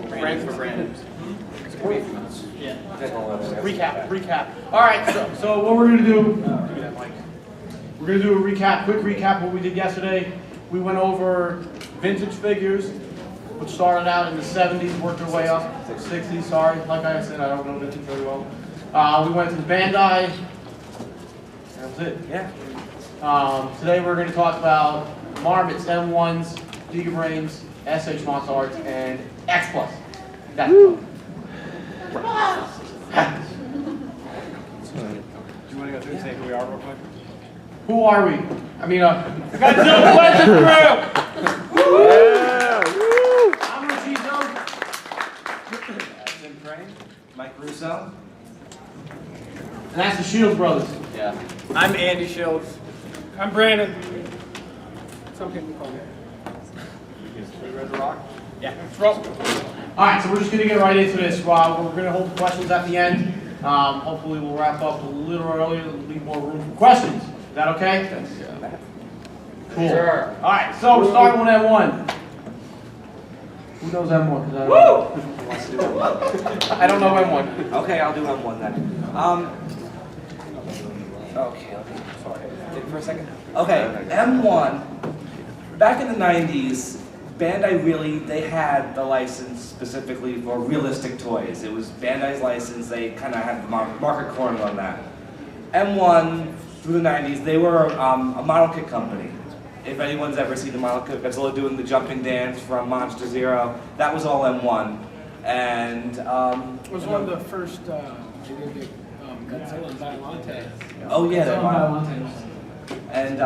Brand for brand. Yeah. Recap. All right, so what we're gonna do, give me that mic. We're gonna do a quick recap of what we did yesterday. We went over vintage figures, which started out in the 70s, worked our way up, 60s, sorry. Like I said, I don't know vintage very well. We went to the Bandai. That was it. Yeah. Today we're going to talk about Marmots, M1s, Giga Brains, SH Monster Arts, and X Plus. That's it. Do you want to go through and say who we are real quick? Who are we? I mean, Godzilla Legend Crew! I'm Rajizo. Tim Crane, Mike Russo. And that's the Shields Brothers. Yeah. I'm Andy Shields. I'm Brandon. Some people call me. You ready to rock? Yeah. Let's roll. All right, so we're just going to get right into this. We're going to hold the questions at the end. Hopefully we'll wrap up a little earlier to leave more room for questions. Is that okay? Yeah. Cool. Sure. All right, so we're starting with M1. Who knows M1? Woo! I don't know M1. Okay, I'll do M1 then. Okay, sorry. Take it for a second. Okay, M1. Back in the 90s, Bandai they had the license specifically for realistic toys. It was Bandai's license. They kind of had the market cornered on that. M1 through the 90s, they were a model kit company. If anyone's ever seen the model kit, Godzilla doing the jumping dance from Monster Zero, that was all M1. And It was one of the first Godzilla and Violante. oh yeah, they were. Violante. And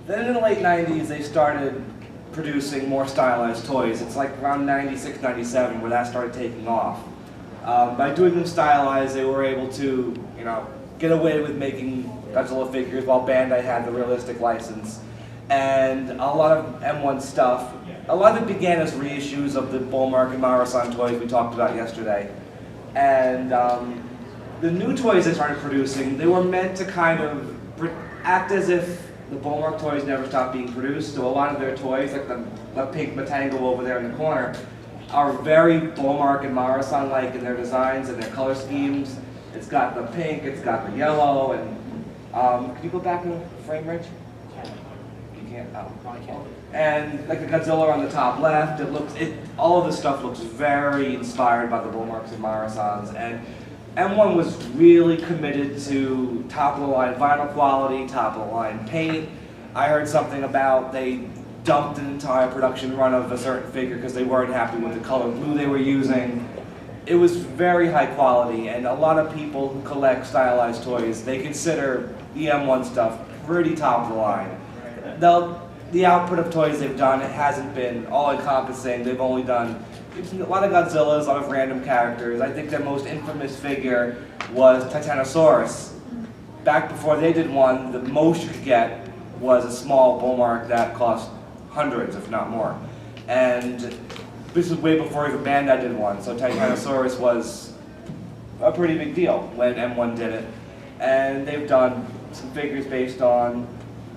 then in the late 90s, they started producing more stylized toys. It's like around 96, 97 where that started taking off. By doing them stylized, they were able to, get away with making Godzilla figures while Bandai had the realistic license. And a lot of M1 stuff, a lot of it began as reissues of the Bullmark and Mara-san toys we talked about yesterday. And the new toys they started producing, they were meant to kind of act as if the Bullmark toys never stopped being produced. So a lot of their toys, like the pink Matango over there in the corner, are very Bullmark and Mara-san-like in their designs and their color schemes. It's got the pink, it's got the yellow, and can you go back in the frame, Rich? You can't? Oh, I can't. And like the Godzilla on the top left, all of this stuff looks very inspired by the Bullmarks and Mara-sans. And M1 was really committed to top-of-the-line vinyl quality, top-of-the-line paint. I heard something about they dumped an entire production run of a certain figure because they weren't happy with the color blue they were using. It was very high quality, and a lot of people who collect stylized toys, they consider the M1 stuff pretty top-of-the-line. The output of toys they've done, it hasn't been all-encompassing. They've only done a lot of Godzillas, a lot of random characters. I think their most infamous figure was Titanosaurus. Back before they did one, the most you could get was a small Bullmark that cost hundreds, if not more. And this was way before even Bandai did one, so Titanosaurus was a pretty big deal when M1 did it. And they've done some figures based on,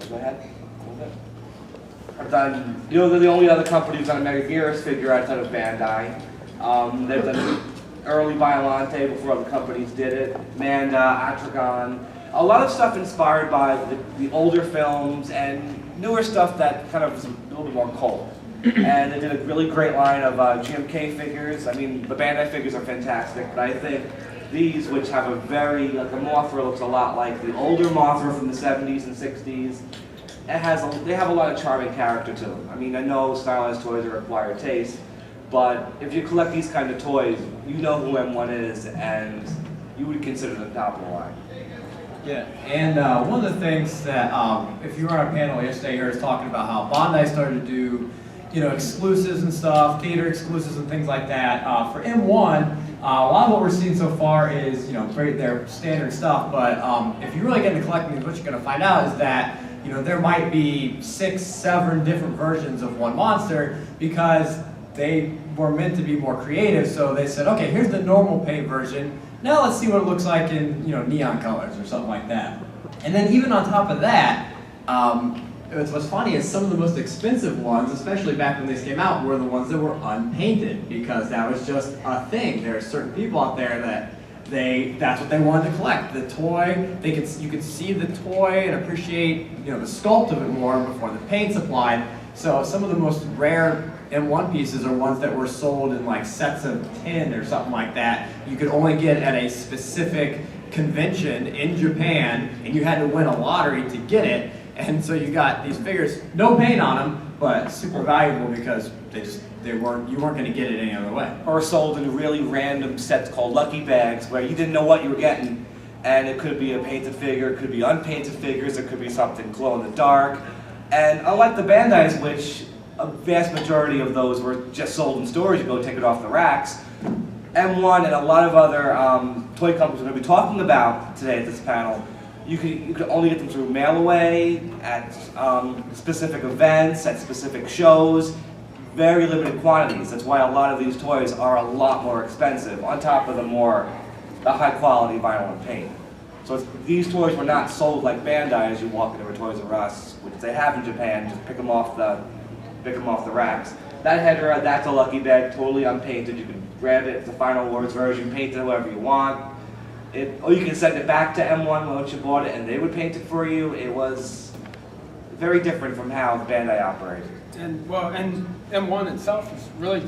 go ahead. I've done, they're the only other company who's done a Megaguirus figure outside of Bandai. They've done early Violante before other companies did it, Manda, Atragon. A lot of stuff inspired by the older films and newer stuff that kind of is a little bit more cold. And they did a really great line of GMK figures. I mean, the Bandai figures are fantastic, but I think these, which have a very, like the Mothra looks a lot like the older Mothra from the 70s and 60s. They have a lot of charming character to them. I mean, I know stylized toys are acquired taste, but if you collect these kind of toys, you know who M1 is, and you would consider them top of the line. Yeah, and one of the things that, if you were on our panel yesterday, you heard us talking about how Bandai started to do, exclusives and stuff, theater exclusives and things like that. For M1, a lot of what we're seeing so far is, great, their standard stuff, but if you really get into collecting these, what you're going to find out is that there might be 6, 7 different versions of one monster because they were meant to be more creative. So they said, okay, here's the normal paint version. Now let's see what it looks like in neon colors or something like that. And then even on top of that, what's funny is some of the most expensive ones, especially back when these came out, were the ones that were unpainted, because that was just a thing. There are certain people out there that that's what they wanted to collect. The toy, you could see the toy and appreciate the sculpt of it more before the paint's applied. So some of the most rare M1 pieces are ones that were sold in like sets of 10 or something like that. You could only get at a specific convention in Japan, and you had to win a lottery to get it. And so you got these figures, no paint on them, but super valuable because you weren't going to get it any other way. Or sold in really random sets called lucky bags, where you didn't know what you were getting, and it could be a painted figure, it could be unpainted figures, it could be something glow in the dark. And unlike the Bandai's, which a vast majority of those were just sold in stores, you go take it off the racks, M1 and a lot of other toy companies we're going to be talking about today at this panel, you could only get them through mail away, at specific events, at specific shows, very limited quantities. That's why a lot of these toys are a lot more expensive, on top of the high quality vinyl and paint. So these toys were not sold like Bandai as you walk into a Toys R Us, which they have in Japan. Just pick them off the racks. That Hedera, that's a lucky bag, totally unpainted. You can grab it, it's the Final Awards version, paint it however you want. Or you can send it back to M1 once you bought it and they would paint it for you. It was very different from how the Bandai operated. And M1 itself is really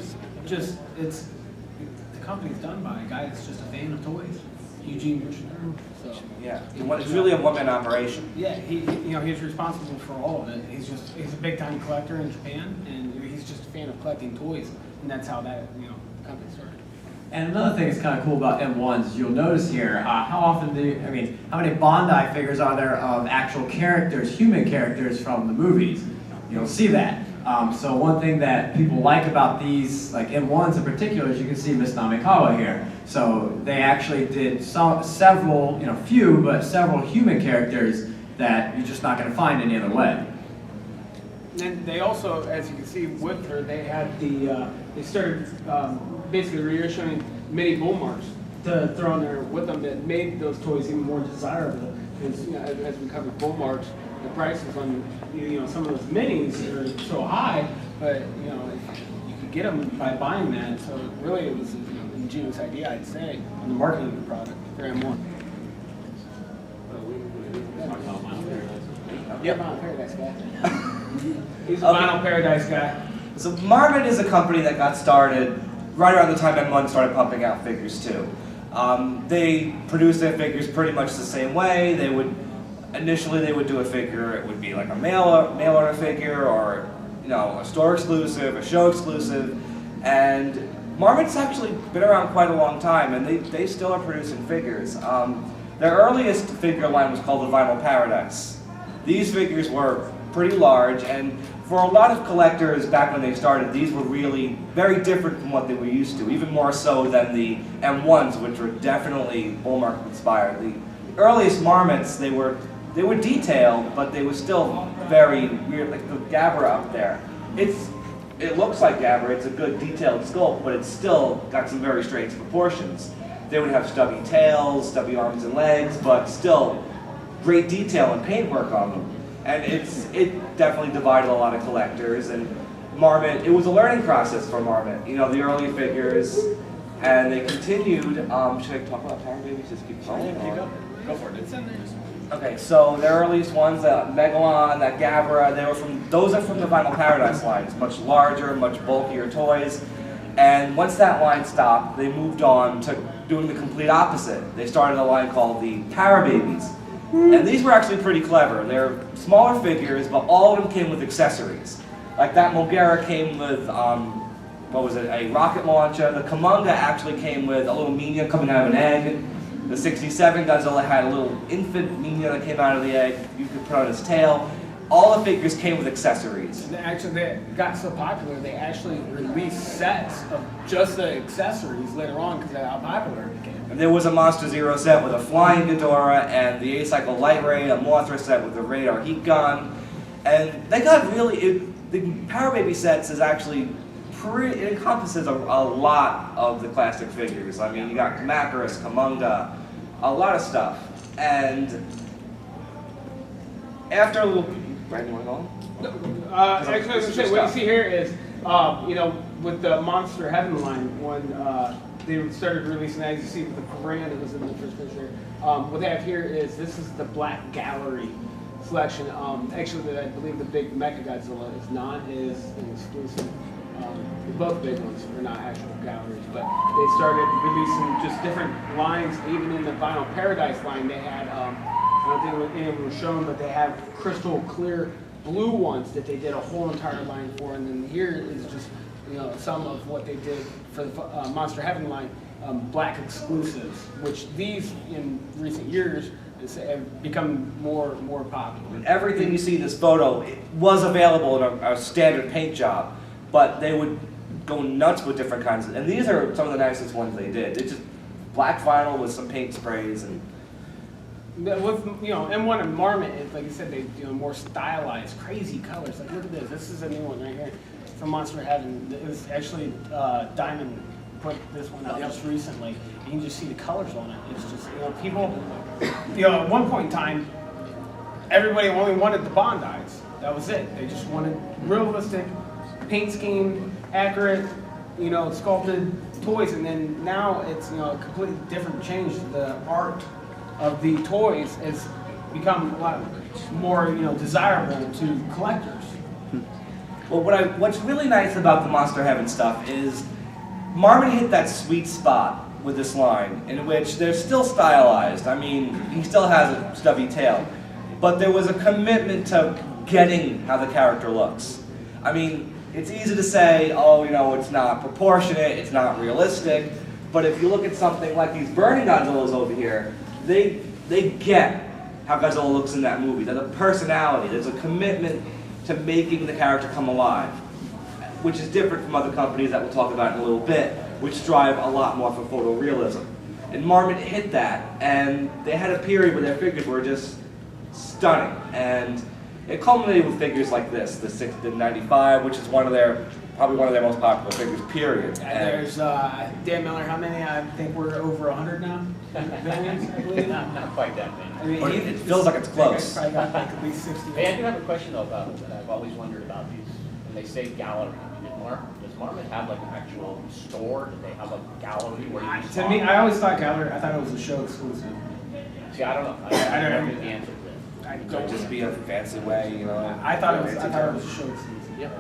just, the company's done by a guy that's just a fan of toys, Eugene Bushnell. So yeah, it's really a one-man operation. Yeah, he's responsible for all of it. He's a big-time collector in Japan, and he's just a fan of collecting toys, and that's how that company started. And another thing that's kind of cool about M1s is you'll notice here, how many Bandai figures are there of actual characters, human characters from the movies? You don't see that. So one thing that people like about these, like M1s in particular, is you can see Miss Namikawa here. So they actually did several human characters that you're just not going to find any other way. And they also, as you can see with her, they had they started basically reissuing mini bull marks to throw in there with them that made those toys even more desirable. Because as we covered bull marks, the prices on some of those minis are so high, but you could get them by buying that. So really, it was an ingenious idea, I'd say, on the marketing of the product for M1. Yep. Vinyl Paradise guy. He's a Vinyl Paradise guy. So Marmot is a company that got started right around the time M1 started pumping out figures too. They produced their figures pretty much the same way. Initially they would do a figure, it would be like a mail order figure, or a store exclusive, a show exclusive, and Marmot's actually been around quite a long time, and they still are producing figures. Their earliest figure line was called the Vinyl Paradise. These figures were pretty large, and for a lot of collectors back when they started, these were really very different from what they were used to, even more so than the M1s, which were definitely bullmark inspired. The earliest Marmots, they were detailed, but they were still very weird, like the Gabra up there. It looks like Gabra, it's a good detailed sculpt, but it's still got some very strange proportions. They would have stubby tails, stubby arms and legs, but still great detail and paintwork on them. And it definitely divided a lot of collectors, and Marmot, it was a learning process for Marmot. The early figures, and they continued, should I talk about Power Babies? Just keep going? Go for it, it's in there. Okay, so their earliest ones, that Megalon, that Gabra, those are from the Vinyl Paradise lines, much larger, much bulkier toys. And once that line stopped, they moved on to doing the complete opposite. They started a line called the Power Babies. And these were actually pretty clever. They're smaller figures, but all of them came with accessories. Like that Mogera came with, a rocket launcher. The Kamunga actually came with a little Minya coming out of an egg. The 67 Godzilla had a little infant Minya that came out of the egg. You could put on his tail. All the figures came with accessories. Actually, they got so popular, they actually released sets of just the accessories later on because of how popular it became. And there was a Monster Zero set with a flying Ghidorah and the A-Cycle Light Ray, a Mothra set with the radar heat gun. And they got the Power Baby sets is actually it encompasses a lot of the classic figures. I mean, you got Kamacuras, Kamunga, a lot of stuff. And after Brandon, you want to go on? Actually, I was gonna say, what you see here is, you know, with the Monster Heaven line, when they started releasing that, as you see with the brand that was in the first picture. What they have here is, this is the Black Gallery selection. Actually, I believe the big Mechagodzilla is an exclusive. Both big ones are not actual galleries, but they started releasing just different lines. Even in the Vinyl Paradise line, they had, I don't think it was shown, but they have crystal clear blue ones that they did a whole entire line for. And then here is just, you know, some of what they did for the Monster Heaven line, black exclusives, which these in recent years have become more popular. Everything you see in this photo was available in a standard paint job, but they would go nuts with different kinds of, and these are some of the nicest ones they did. It's just black vinyl with some paint sprays and. With, you know, M1 and Marmot, like you said, they do more stylized, crazy colors. Like, look at this. This is a new one right here from Monster Heaven. It was actually Diamond put this one out just recently. You can just see the colors on it. It's just, you know, people, you know, at one point in time, everybody only wanted the Bondis. That was it. They just wanted realistic paint scheme, accurate, you know, sculpted toys. And then now it's, you know, a completely different change. The art of the toys has become a lot more, you know, desirable to collectors. Well, what's really nice about the Monster Heaven stuff is Marmot hit that sweet spot with this line in which they're still stylized. I mean, he still has a stubby tail, but there was a commitment to getting how the character looks. I mean, it's easy to say, oh, you know, it's not proportionate, it's not realistic, but if you look at something like these Burning Godzillas over here, they get how Godzilla looks in that movie. There's a personality, there's a commitment to making the character come alive, which is different from other companies that we'll talk about in a little bit, which strive a lot more for photorealism. And Marmot hit that, and they had a period where their figures were just stunning. And it culminated with figures like this, the 95, which is probably one of their most popular figures, period. There's, Dan Miller, how many? I think we're over 100 now? Variants, I believe? Not quite that many. I mean, But it feels like it's close. Probably got like at least 60. Hey, I do have a question though about that I've always wondered about these. When they say gallery, does Marmot have like an actual store? Do they have a gallery where you To me, I always thought gallery, I thought it was a show exclusive. See, I don't know. I don't know the answer to that. I It don't could just be a fancy way, you know. I thought it was a show exclusive. Yep.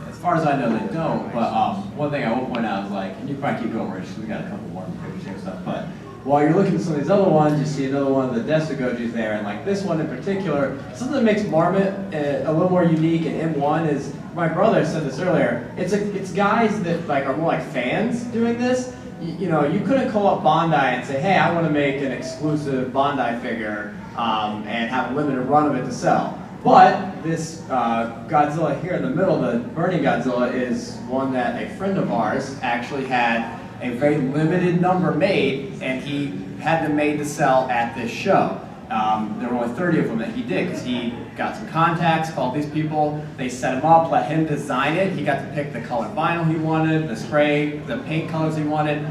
As far as I know, they don't. But one thing I will point out is like, and you can probably keep going, Rich, because we got a couple more pictures here and stuff. But while you're looking at some of these other ones, you see another one of the Desagojis there, and like this one in particular, something that makes Marmot a little more unique in M1 is, my brother said this earlier, it's guys that like are more like fans doing this. You know, you couldn't call up Bondi and say, hey, I want to make an exclusive Bondi figure and have a limited run of it to sell. But this Godzilla here in the middle, the Burning Godzilla, is one that a friend of ours actually had a very limited number made, and he had them made to sell at this show. There were only 30 of them that he did, because he got some contacts, called these people, they set him up, let him design it. He got to pick the colored vinyl he wanted, the spray, the paint colors he wanted.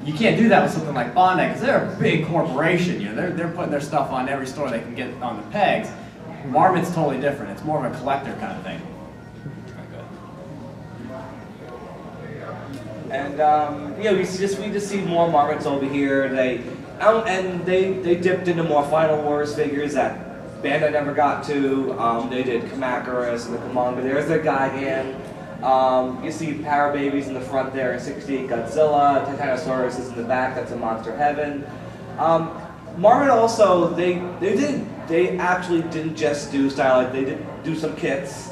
You can't do that with something like Bondi, because they're a big corporation. You know, they're putting their stuff on every store they can get on the pegs. Marmot's totally different. It's more of a collector kind of thing. And yeah, we just see more Marmots over here. They dipped into more Final Wars figures that Bandai never got to. They did Kamacuras and the Kamanga. There's their Gigan. You see Power Babies in the front there, 68 Godzilla. Titanosaurus is in the back. That's a Monster Heaven. Marmot also they actually didn't just do style. They did do some kits.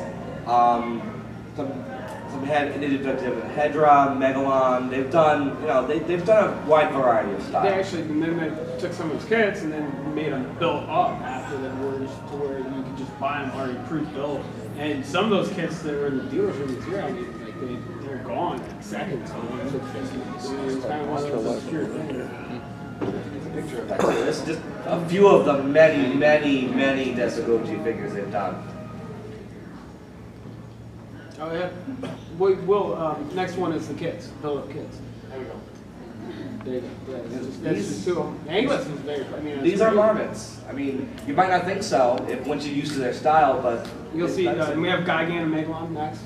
They did Hedra, Megalon. They've done, you know, they've done a wide variety of styles. They actually, and then they took some of his kits and then made them built up after the wars to where you could just buy them already pre-built. And some of those kits that were in the dealer's rooms here, I mean, like they're gone in seconds. It's kind of one of those obscure things. This is just a few of the many Desagoji figures they've done. Oh yeah. We'll next one is the kits, build-up kits. There we go. There you go. Yeah, that's just two of them. Anglers is very. I mean, These are marmots. I mean, you might not think so if once you're used to their style, but You'll see. And we have Gigan and Megalon next.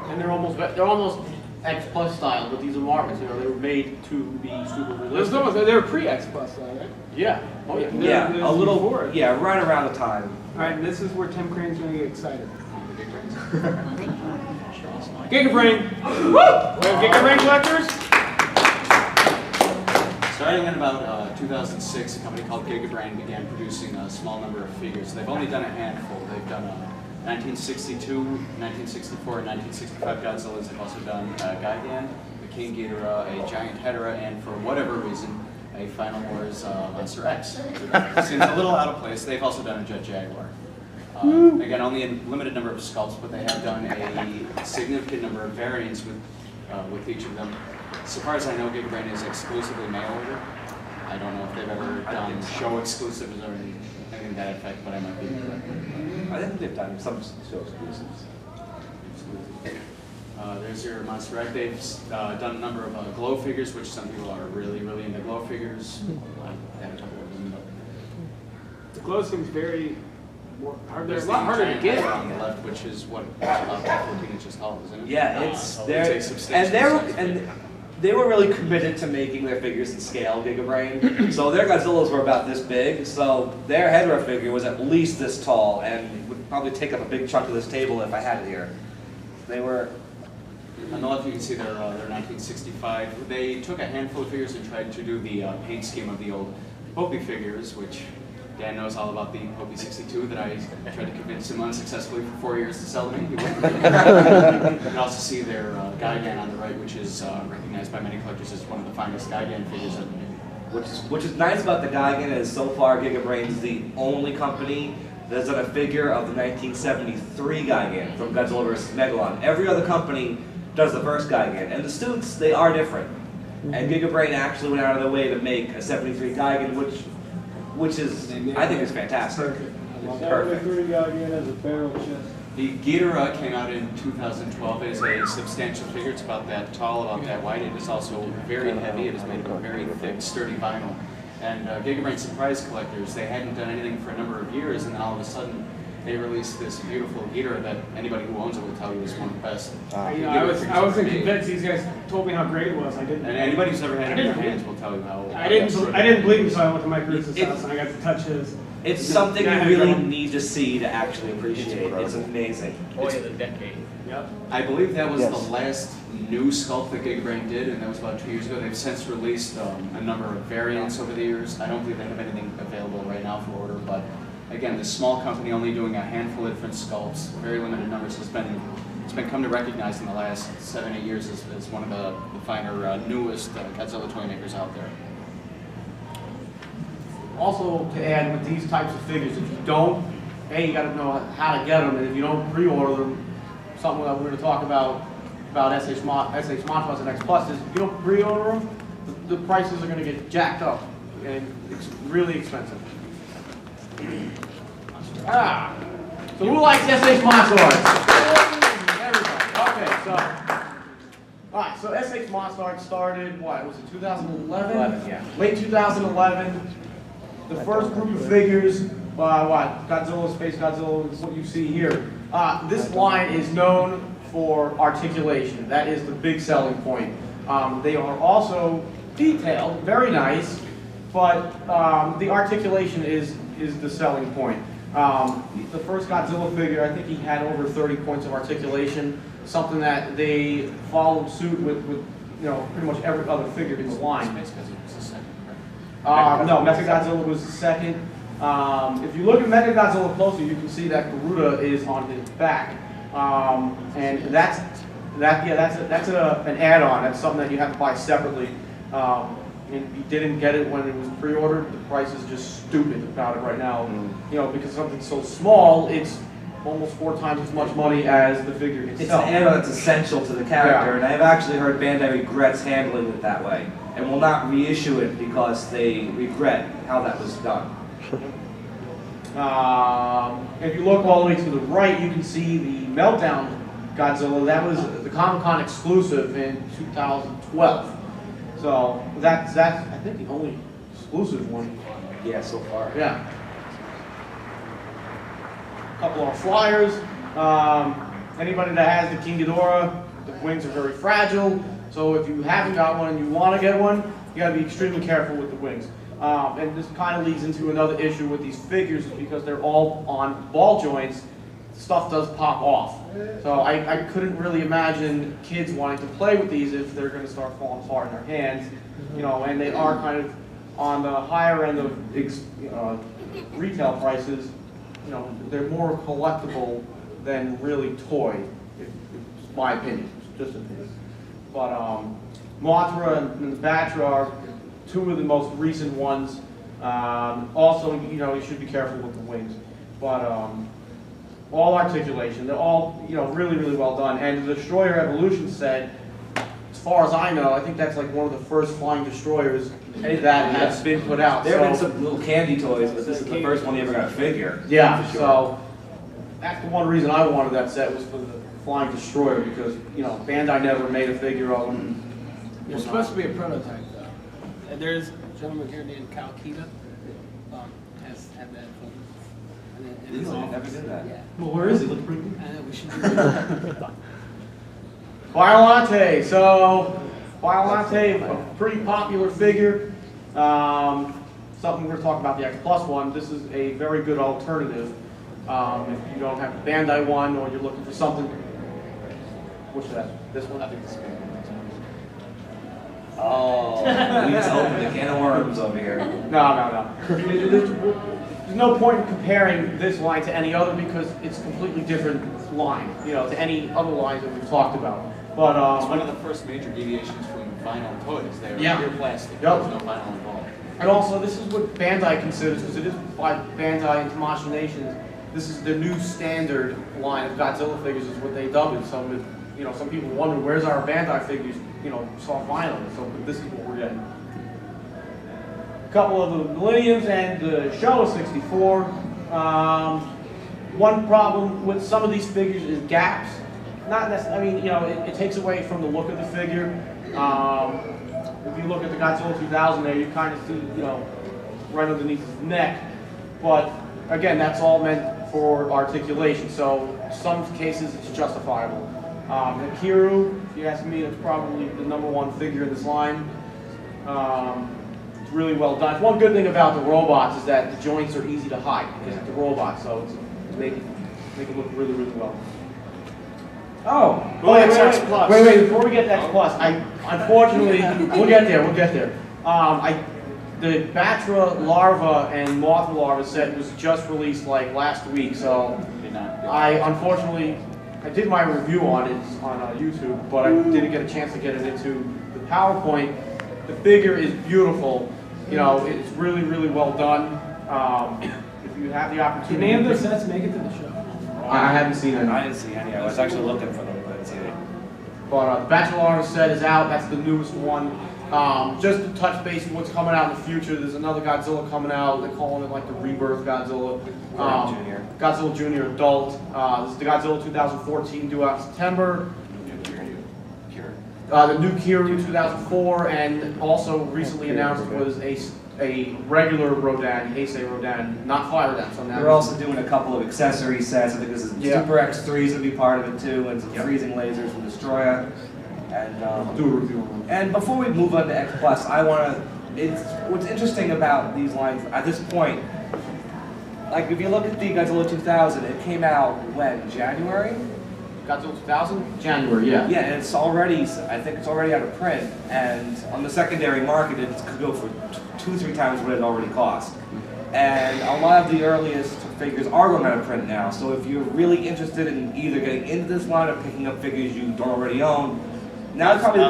And they're almost X Plus style, but these are marmots. You know, they were made to be super realistic. They were pre-X Plus, though, right? Yeah. Oh yeah. yeah, There's a little before. yeah, right around the time. All right, and this is where Tim Crane's going to get excited. Gigabrain. Woo! We have Gigabrain collectors. Starting in about 2006, a company called Gigabrain began producing a small number of figures. They've only done a handful. They've done 1962, 1964, and 1965 Godzillas. They've also done Gigan, the King Ghidorah, a Giant Hedorah, and for whatever reason, a Final Wars Monster X. Seems a little out of place. They've also done a Jet Jaguar. Again, only a limited number of sculpts, but they have done a significant number of variants with each of them. So far as I know, Gigabrain is exclusively mail order. I don't know if they've ever done show exclusives or anything to that effect, but I might be correct. I think they've done some show exclusives. There's your Monster X. They've done a number of glow figures, which some people are really, really into glow figures. I have a couple of them. The glow seems very hard. They're There's a lot harder to giant get. Hedorah on the left, which is what about 14 inches tall, isn't it? Yeah, it's a they're substantial size and figure. they were really committed to making their figures in scale, Gigabrain. So their Godzillas were about this big. So their Hedorah figure was at least this tall, and would probably take up a big chunk of this table if I had it here. They were. On the left, you can see their 1965. They took a handful of figures and tried to do the paint scheme of the old Popey figures, which Dan knows all about the Popey 62 that I tried to convince him unsuccessfully for 4 years to sell to me. You can also see their Gigan on the right, which is recognized by many collectors as one of the finest Gigan figures ever made. Which is nice about the Gigan is so far Gigabrain's the only company that's done a figure of the 1973 Gigan from Godzilla vs. Megalon. Every other company does the first Gigan, and the suits, they are different. And Gigabrain actually went out of their way to make a 73 Gigan, which is, I think is fantastic. Perfect. Perfect. The Ghidorah came out in 2012. It is a substantial figure. It's about that tall, about that wide. It is also very heavy. It is made of a very thick, sturdy vinyl. And Gigabrain surprised collectors. They hadn't done anything for a number of years, and then all of a sudden, they released this beautiful Ghidorah that anybody who owns it will tell you is one of the best. I wasn't convinced. These guys told me how great it was. I didn't. And anybody who's ever had it in their hands will tell you how. I didn't believe him, so I went to Mike Bruce's house and I got to touch his. It's something you really need to see to actually appreciate. It's amazing. Toy of the decade. Yep. I believe that was the last new sculpt that Gigabrain did, and that was about 2 years ago. They've since released a number of variants over the years. I don't believe they have anything available right now for order, but again, this small company only doing a handful of different sculpts, very limited numbers, it's been come to recognize in the last 7-8 years as one of the finer, newest Godzilla toy makers out there. Also, to add with these types of figures, if you don't, you got to know how to get them, and if you don't pre-order them, something that we're going to talk about SH Monsters and X Plus is if you don't pre-order them, the prices are going to get jacked up, and it's really expensive. So who likes SH Monsters? Everybody. Okay, so. Alright, so SH Monsters started, what, was it 2011? Yeah. Late 2011. The first group of figures, Godzilla, Space Godzilla, is what you see here. This line is known for articulation. That is the big selling point. They are also detailed, very nice, but the articulation is the selling point. The first Godzilla figure, I think he had over 30 points of articulation, something that they followed suit with pretty much every other figure in the line. Space Godzilla was the second, right? No, Mechagodzilla was the second. If you look at Mechagodzilla closer, you can see that Garuda is on his back, and that's an add-on. That's something that you have to buy separately. And you didn't get it when it was pre-ordered. The price is just stupid about it right now. Because something's so small, it's almost 4 times as much money as the figure itself. It's an add-on that's essential to the character, and I've actually heard Bandai regrets handling it that way, and will not reissue it because they regret how that was done. If you look all the way to the right, you can see the Meltdown Godzilla. That was the Comic-Con exclusive in 2012. So that's I think the only exclusive one. Yeah, so far. Yeah. A couple of flyers. Anybody that has the King Ghidorah, the wings are very fragile. So if you haven't got one and you want to get one, you got to be extremely careful with the wings. And this kind of leads into another issue with these figures, is because they're all on ball joints, stuff does pop off. So I couldn't really imagine kids wanting to play with these if they're going to start falling apart in their hands. You know, and they are kind of on the higher end of retail prices. You know, they're more collectible than really toy. It's my opinion, it's just an opinion. But Mothra and the Batra are two of the most recent ones. Also, you know, you should be careful with the wings. But all articulation, they're all, you know, really, really well done. And the Destroyer Evolution set, as far as I know, I think that's like one of the first flying destroyers that has been put out. There have been some little candy toys, but this is the first one you ever got a figure. Yeah, for sure. so that's the one reason I wanted that set, was for the Flying Destroyer, because, you know, Bandai never made a figure of them. There's supposed to be a prototype though. And there's a gentleman here named Cal Kita, has had that from. Really? I never did that. Yeah. Well, where is he? Looks pretty good. I know, we should do that. Violante. So, Violante, a pretty popular figure. Something we're going to talk about, the X Plus one. This is a very good alternative. If you don't have the Bandai one, or you're looking for something. What's that? This one? I think this one. Oh, we just opened a can of worms over here. No. There's no point in comparing this line to any other, because it's a completely different line, you know, to any other lines that we've talked about. But It's one of the first major deviations from vinyl and toys. They were Yeah. pure plastic. Yep. There was no vinyl involved. And also, this is what Bandai considers, because it is by Bandai and Tamashii Nations, this is the new standard line of Godzilla figures, is what they dub it. Some people wonder, where's our Bandai figures, you know, soft vinyl? So this is what we're getting. A couple of the Millenniums and the Showa 64. One problem with some of these figures is gaps. Not necessarily, I mean, you know, it takes away from the look of the figure. If you look at the Godzilla 2000 there, you kind of see, you know, right underneath his neck. But again, that's all meant for articulation. So some cases it's justifiable. And Kiru, if you ask me, that's probably the #1 figure in this line. It's really well done. One good thing about the robots is that the joints are easy to hide because it's a robot, so it's make it look really, really well. Oh, wait, before we get to X Plus, unfortunately, we'll get there. The Batra larva and Mothra larva set was just released like last week, so I did my review on it on YouTube, but I didn't get a chance to get it into the PowerPoint. The figure is beautiful. You know, it's really, really well done. If you have the opportunity. Did any of those sets make it to the show? I haven't seen it. I didn't see any. I was actually looking for them, but I didn't see any. But the Bachelor set is out. That's the newest one. Just to touch base with what's coming out in the future, there's another Godzilla coming out. They're calling it like the Rebirth Godzilla. Junior. Godzilla Junior Adult. This is the Godzilla 2014 due out in September. The new Kiru 2004, and also recently announced was a regular Rodan, Heisei Rodan, not Fire Rodan. So now They're also doing a couple of accessory sets. I think this is Super X3s would be part of it too, and some freezing lasers from Destroyer. And I'll do a review on them. And before we move on to X Plus, what's interesting about these lines at this point. Like if you look at the Godzilla 2000, it came out when, January? Godzilla 2000? January, yeah. Yeah, and I think it's already out of print, and on the secondary market it could go for 2-3 times what it already cost. And a lot of the earliest figures are going out of print now, so if you're really interested in either getting into this line or picking up figures you don't already own, now's probably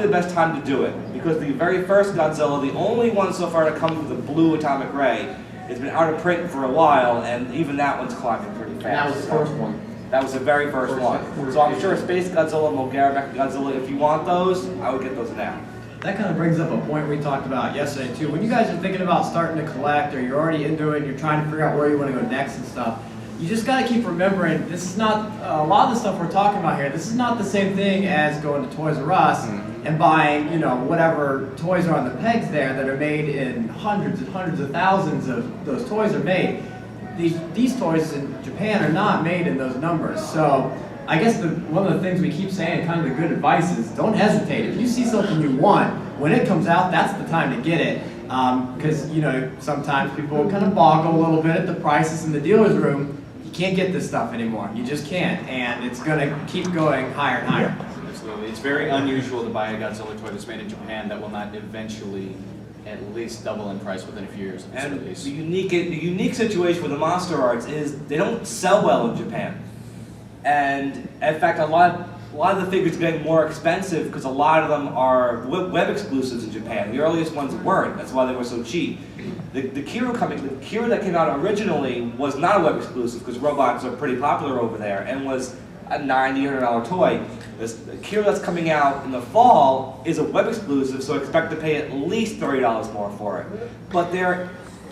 the best time to do it, because the very first Godzilla, the only one so far to come with the blue atomic ray, it's been out of print for a while, and even that one's climbing pretty fast. And that was the first one. That was the very first one. So I'm sure Space Godzilla and Bulgaria Godzilla, if you want those, I would get those now. That kind of brings up a point we talked about yesterday too. When you guys are thinking about starting to collect, or you're already into it, and you're trying to figure out where you want to go next and stuff, you just got to keep remembering, this is not, a lot of the stuff we're talking about here, this is not the same thing as going to Toys R Us and buying, you know, whatever toys are on the pegs there that are made in hundreds and hundreds of thousands of those toys are made. These toys in Japan are not made in those numbers. So I guess one of the things we keep saying, kind of the good advice is don't hesitate. If you see something you want, when it comes out, that's the time to get it. Because, you know, sometimes people kind of boggle a little bit at the prices in the dealer's room. You can't get this stuff anymore. You just can't. And it's going to keep going higher and higher. Absolutely. It's very unusual to buy a Godzilla toy that's made in Japan that will not eventually at least double in price within a few years of its And release. the unique situation with the Monster Arts is they don't sell well in Japan. And in fact, a lot of the figures are getting more expensive because a lot of them are web exclusives in Japan. The earliest ones weren't. That's why they were so cheap. The Kira that came out originally was not a web exclusive because robots are pretty popular over there and was a $90, $100 toy. The Kira that's coming out in the fall is a web exclusive, so expect to pay at least $30 more for it. But they're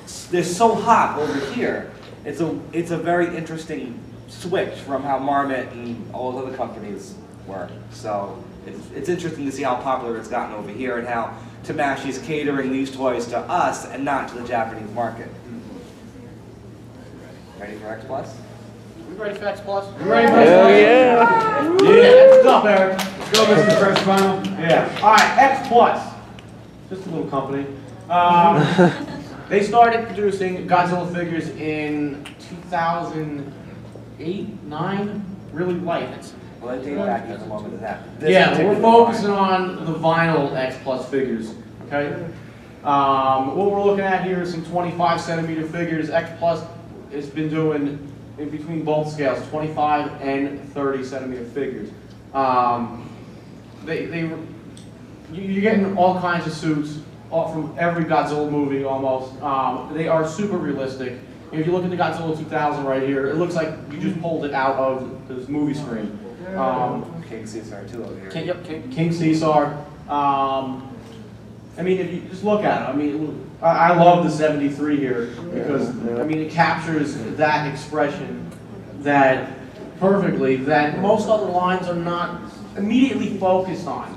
so hot over here. It's a very interesting switch from how Marmot and all those other companies work. So it's interesting to see how popular it's gotten over here and how Tamashi's catering these toys to us and not to the Japanese market. Ready for X Plus? We ready for X Plus? You ready for this? Hell yeah. Yeah, what's up, Eric? Let's go, Mr. First Final. Yeah. All right, X Plus. Just a little company. They started producing Godzilla figures in 2008, 9. Really light. Well, I take it back at the moment it happened. Yeah, we're focusing on the vinyl X Plus figures. Okay. What we're looking at here is some 25 centimeter figures. X Plus has been doing in between both scales, 25 and 30 centimeter figures. You're getting all kinds of suits from every Godzilla movie almost. They are super realistic. If you look at the Godzilla 2000 right here, it looks like you just pulled it out of this movie screen. King Caesar too over here. King Caesar. I mean, if you just look at it, I mean, I love the 73 here because, I mean, it captures that expression that perfectly that most other lines are not immediately focused on.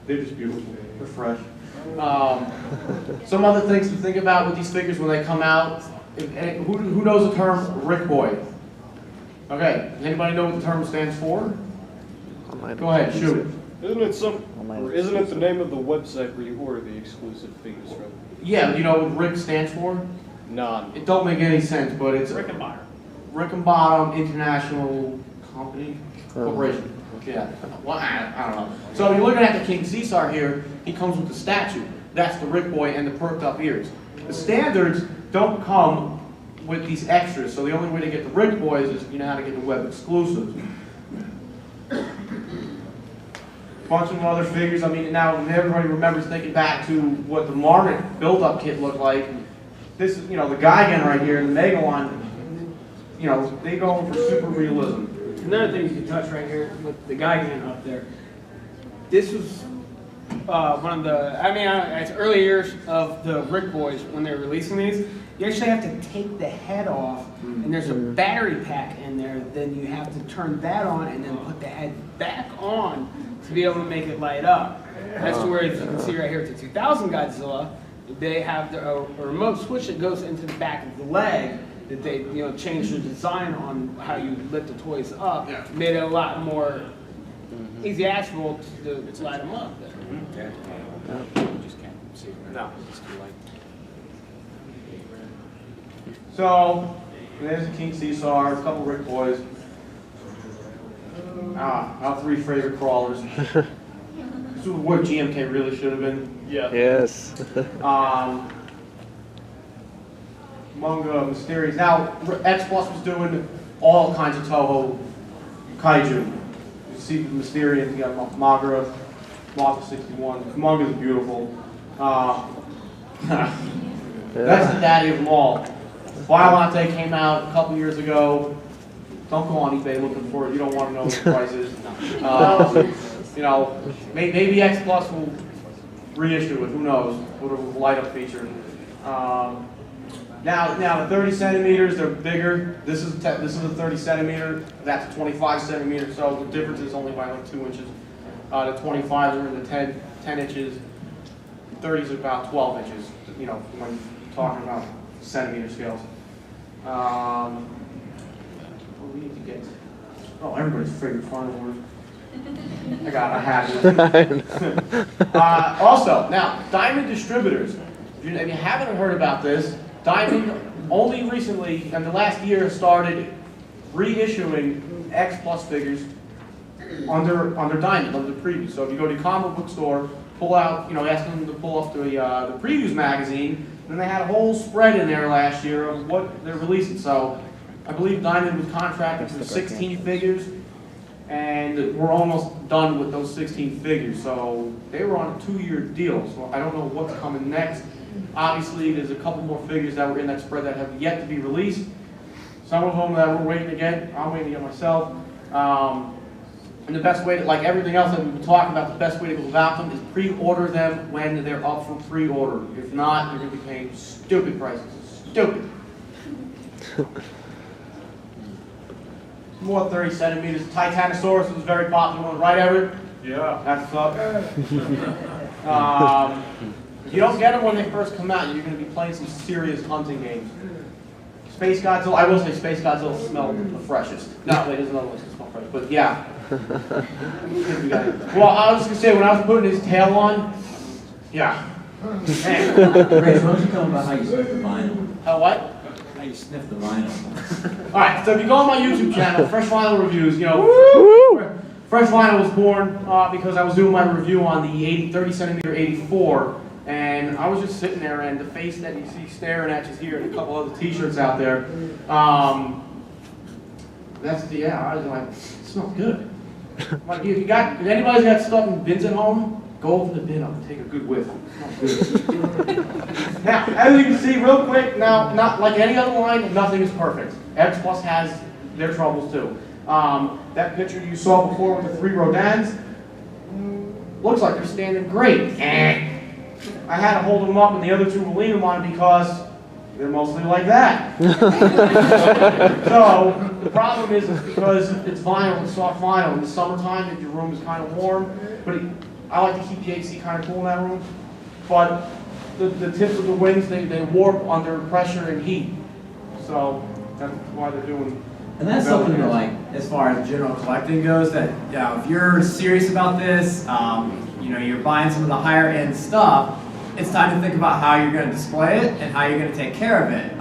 They're just beautiful. They're fresh. Some other things to think about with these figures when they come out. Who knows the term Rick Boy? Okay, does anybody know what the term stands for? Go ahead, shoot. Isn't it the name of the website where you order the exclusive figures from? Yeah, you know what Rick stands for? None. It don't make any sense, but it's Rick and Bottom. Rick and Bottom International Company Corporation. Yeah, well, I don't know. So if you're looking at the King Caesar here, he comes with the statue. That's the Rick Boy and the perked up ears. The standards don't come with these extras, so the only way to get the Rick Boys is you know how to get the web exclusives. Bunch of other figures. I mean, now everybody remembers thinking back to what the Marmot build-up kit looked like. This is, you know, the Gigan right here, and the Megalon. You know, they go for super realism. Another thing you can touch right here with the Gigan up there. This was one of the, it's early years of the Rick Boys when they're releasing these. You actually have to take the head off, and there's a battery pack in there. Then you have to turn that on and then put the head back on to be able to make it light up. That's to where, as you can see right here, it's a 2000 Godzilla. They have a remote switch that goes into the back of the leg that they changed the design on how you lit the toys up. Yeah. Made it a lot more easy accessible to light them up. Yeah. You just can't see it. No. It's too light. So, there's the King Caesar, a couple Rick Boys. Our three favorite crawlers. This is what GMK really should have been. Yeah. Yes. Manga, Mysterious. Now, X Plus was doing all kinds of Toho Kaiju. You see the Mysterious, you got Magra, Moth 61. Manga is beautiful. That's the daddy of them all. Violante came out a couple years ago. Don't go on eBay looking for it. You don't want to know what the price is. Maybe X Plus will reissue it. Who knows? With a light-up feature. Now the 30 centimeters, they're bigger. This is a 30 centimeter. That's a 25 centimeter. So the difference is only by like 2 inches. The 25 are in the 10 inches. 30 is about 12 inches. You know, when talking about centimeter scales. What do we need to get? Oh, everybody's favorite final word. I had it. Also, now, Diamond Distributors. If you haven't heard about this, Diamond only recently, in the last year, started reissuing X Plus figures under Diamond, under the previews. So if you go to your comic book store, pull out, ask them to pull up the previews magazine, and they had a whole spread in there last year of what they're releasing. So I believe Diamond was contracted for 16 figures, and we're almost done with those 16 figures. So they were on a 2-year deal, so I don't know what's coming next. Obviously, there's a couple more figures that were in that spread that have yet to be released. Some of them that we're waiting to get, I'm waiting to get myself. And the best way to, like everything else that we've been talking about, the best way to go about them is pre-order them when they're up for pre-order. If not, you're going to be paying stupid prices. Stupid. More 30 centimeters. Titanosaurus was a very popular one, right, Everett? Yeah. That's up. You don't get them when they first come out. You're going to be playing some serious hunting games. Space Godzilla, I will say Space Godzilla smelled the freshest. No, wait, there's another one that smells fresh, but yeah. Well, I was just going to say, when I was putting his tail on, yeah. Grace, why don't you tell them about how you sniff the vinyl? How what? How you sniff the vinyl. Alright, so if you go on my YouTube channel, Fresh Vinyl Reviews, Fresh Vinyl was born because I was doing my review on the 30 centimeter 84, and I was just sitting there, and the face that you see staring at you here, and a couple other t-shirts out there, I was like, it smells good. Like, if anybody's got stuff in bins at home, go over the bin up and take a good whiff. It smells good. Now, as you can see, real quick, now, not like any other line, nothing is perfect. X Plus has their troubles too. That picture you saw before with the 3 Rodins, looks like they're standing great. I had to hold them up, and the other 2 were leaning on because they're mostly like that. So the problem is because it's vinyl, it's soft vinyl. In the summertime, if your room is kind of warm, but I like to keep the AC kind of cool in that room. But the tips of the wings, they warp under pressure and heat. So that's why they're doing. And that's something that, like, as far as general collecting goes, that if you're serious about this, you're buying some of the higher end stuff, it's time to think about how you're going to display it and how you're going to take care of it.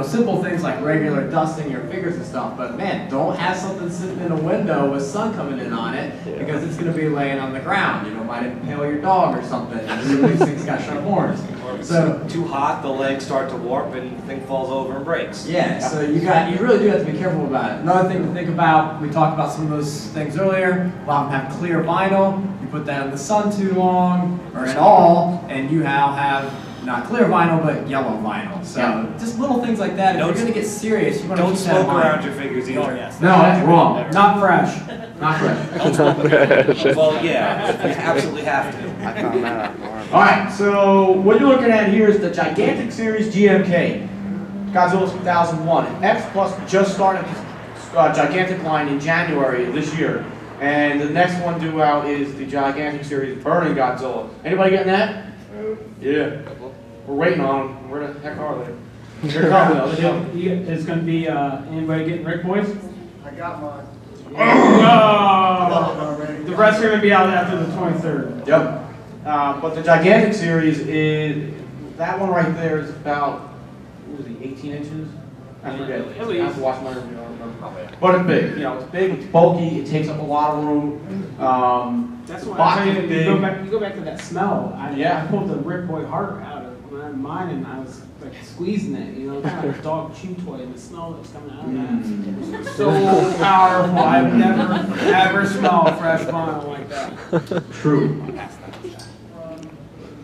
Simple things like regular dusting your figures and stuff, but man, don't have something sitting in a window with sun coming in on it because it's going to be laying on the ground. Might impale your dog or something. These things got sharp horns. So too hot, the legs start to warp and the thing falls over and breaks. Yeah, so you really do have to be careful about it. Another thing to think about, we talked about some of those things earlier. A lot of them have clear vinyl. You put that in the sun too long, or at all, and you now have not clear vinyl, but yellow vinyl. So just little things like that. If you're going to get serious, you want to don't keep that in smoke mind. around your figures either. No, that's wrong. Not fresh. Not fresh. Well, yeah, you absolutely have to. I found that out. Alright, so what you're looking at here is the Gigantic Series GMK, Godzilla 2001. X Plus just started this Gigantic line in January of this year. And the next one due out is the Gigantic Series Burning Godzilla. Anybody getting that? Yeah. We're waiting on them. Where the heck are they? They're coming though. They're coming. It's going to be, anybody getting Rick Boys? I got mine. Oh! The rest are going to be out after the 23rd. Yep. But the Gigantic Series is, that one right there is about, what was he, 18 inches? I forget. I have to watch my review, I don't remember. But it's big. It's big, it's bulky, it takes up a lot of room. That's the why box I is tell you, big. you go back to that smell. Yeah. I pulled the Rick Boy heart out of mine and I was like squeezing it, kind of like a dog chew toy, and the smell that was coming out of that was so powerful. I've never ever smelled fresh vinyl like that. True.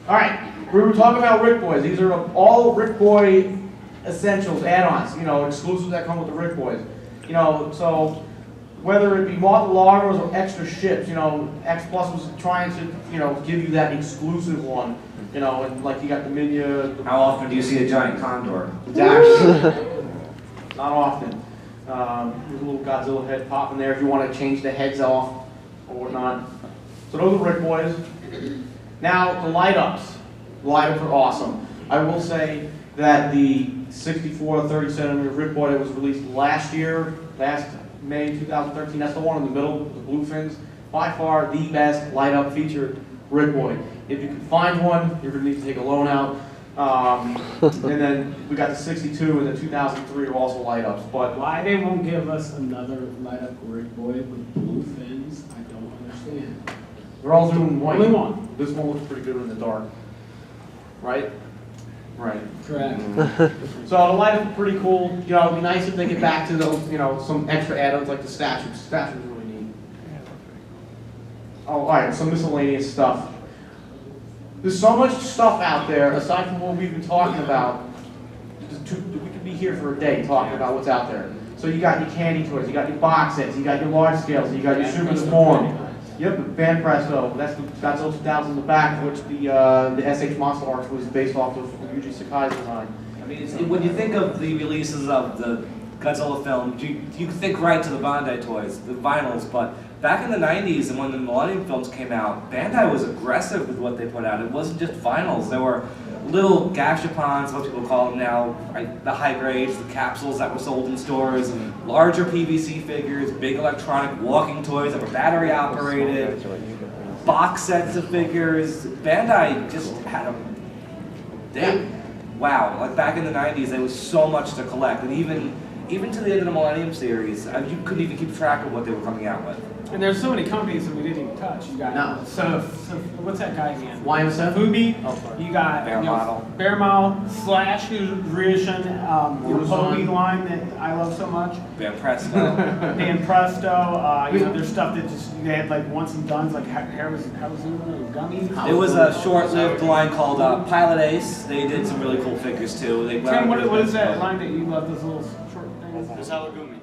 Alright, we were talking about Rick Boys. These are all Rick Boy essentials, add-ons, exclusives that come with the Rick Boys. So whether it be model lagers or extra ships, you know, X Plus was trying to, you know, give you that exclusive one, you know, and like you got the Minya. How often do you see a giant condor? Exactly. Not often. There's a little Godzilla head popping there if you want to change the heads off or whatnot. So those are Rick Boys. Now the light ups. The light ups are awesome. I will say that the 64 30 centimeter Rick Boy that was released last May 2013, that's the one in the middle, the blue fins. By far the best light up featured Rick Boy. If you can find one, you're going to need to take a loan out. And then we got the 62 and the 2003 are also light ups. But Why they won't give us another light up Rick Boy with blue fins, I don't understand. they're all doing white. Only one. This one looks pretty good in the dark. Right? Right. Correct. So the light ups are pretty cool. You know, it'd be nice if they get back to those, you know, some extra add-ons like the statues. Statues are really neat. Oh, alright, some miscellaneous stuff. There's so much stuff out there, aside from what we've been talking about. We could be here for a day talking about what's out there. So you got your candy toys, you got your box sets, you got your large scales, you got your super deformed. Yep, the Van Presto. That's the Godzilla 2000 in the back, which the SH Monster Arch was based off of Yuji Sakai's design. I mean, when you think of the releases of the Godzilla films, you think right to the Bandai toys, the vinyls, but back in the 90s and when the Millennium films came out, Bandai was aggressive with what they put out. It wasn't just vinyls. There were little gashapons, what people call them now, right? The high grades, the capsules that were sold in stores, larger PVC figures, big electronic walking toys that were battery operated, box sets of figures. Bandai just had wow, like back in the 90s, there was so much to collect, and even to the end of the Millennium series, you couldn't even keep track of what they were coming out with. And there's so many companies that we didn't even touch. You got what's that guy again? YMSF? Fubi. Oh, sorry. You got Bear Model. Bear Model, Slash, who's reissuing your Amazon. Hobie line that I love so much. Van Presto. Dan Presto. You know, there's stuff that just they had like once and done's like Harrison or Gummy. There was a short-lived line called Pilot Ace. They did some really cool figures too. Ken, what is that line that you love? Those little short things. There's Halagumi.